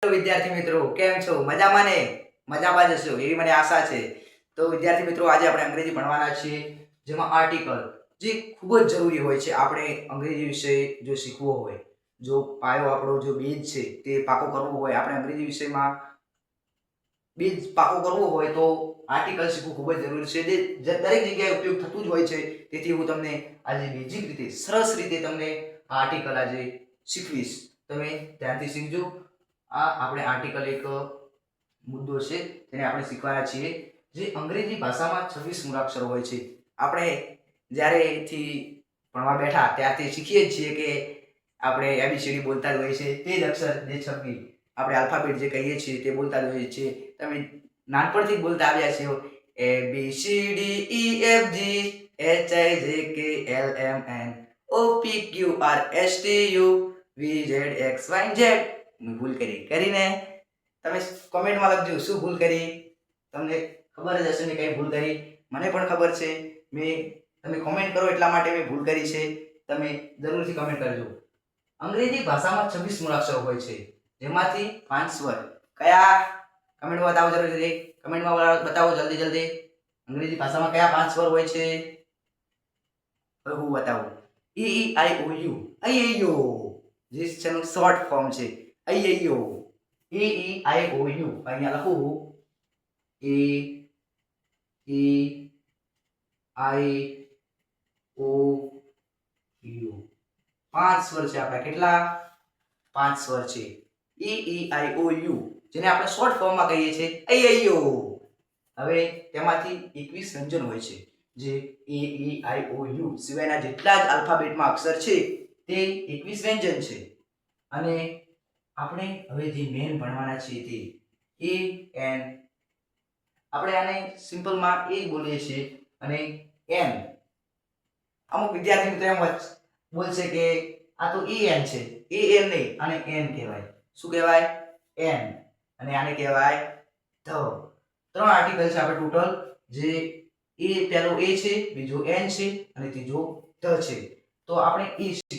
વિદ્યાર્થી મિત્રો કેમ છો? મજામાં ને? મજામાં જ હશો એવી મને આશા છે. તો વિદ્યાર્થી મિત્રો આજે આપણે અંગ્રેજી ભણવાના છીએ, જેમાં આર્ટિકલ જે ખૂબ જ જરૂરી હોય છે. આપણે અંગ્રેજી વિષય જો શીખવો હોય, જો પાયો આપણો જો બેઝ છે તે પાકો કરવો હોય, આપણે અંગ્રેજી વિષયમાં બેઝ પાકો કરવો હોય તો આર્ટિકલ શીખવું ખૂબ જ જરૂરી છે. જે દરેક જગ્યાએ ઉપયોગ થતું જ હોય છે. તેથી હું તમને આજે બેઝિક રીતે સરસ રીતે તમને આર્ટિકલ આજે શીખવીશ. તમે ધ્યાનથી શીખજો. આ આપણે આર્ટિકલ એક મુદ્દો છે તેને આપણે શીખવાના છીએ, જે અંગ્રેજી ભાષામાં 26 મૂળાક્ષરો હોય છે. આપણે જ્યારેથી ભણવા બેઠા ત્યારથી શીખીએ જ છીએ કે આપણે એબીસીડી બોલતા જ હોય છે. તે જ અક્ષર જે 26 આપણે આલ્ફાબેટ જે કહીએ છીએ તે બોલતા જ હોઈએ છીએ. તમે નાનપણથી જ બોલતા આવ્યા છો. A B C D E F G H I J K L M N O P Q R S T U V Z X Y Z. ભૂલ કરીને તમે કોમેન્ટમાં લખજો શું ભૂલ કરી. તમને ખબર જ હશે ને કઈ ભૂલ કરી. મને પણ ખબર છે. તમે કોમેન્ટ કરો એટલા માટે મેં ભૂલ કરી છે. તમે જરૂરથી કમેન્ટ કરજો. અંગ્રેજી ભાષામાં 26 મૂળાક્ષરો હોય છે, જેમાંથી 5 સ્વર. કયા? કમેન્ટમાં બતાવો જરૂરથી. કમેન્ટમાં બતાવો જલ્દી. અંગ્રેજી ભાષામાં કયા 5 સ્વર હોય છે? હવે હું બતાવું. ઈ ઈ આઈ ઓ યુ. અય્યો જે છે શોર્ટ ફોર્મ છે. અય્યો. એ ઈ આઈ ઓ યુ. અહીંયા લખું એ ઈ આઈ ઓ યુ. 5 સ્વર છે આપણા. કેટલા? 5 સ્વર છે. એ ઈ આઈ ઓ યુ, જેને આપણે શોર્ટ ફોર્મમાં કહીએ છીએ અય્યો. હવે તેમાંથી 21 વ્યંજન હોય છે, જે એ ઈ આઈ ઓ યુ સિવાયના જેટલા જ આલ્ફાબેટમાં અક્ષર છે તે 21 વ્યંજન છે. અને આપણે હવે જે મેન ભણવાના છીએ તે એ એન. આપણે આને સિમ્પલમાં એ બોલીએ છીએ અને એન. અમુક વિદ્યાર્થી મિત્રો એમ બોલશે કે આ તો એ એન છે. એ એન નહીં, આને એન કહેવાય. શું કહેવાય? એન. અને આને કહેવાય ધ. 3 આર્ટિકલ છે આપણે ટોટલ, જે પહેલો એ છે, બીજો એન છે અને ત્રીજો ધ છે. તો આપણે એ શીખી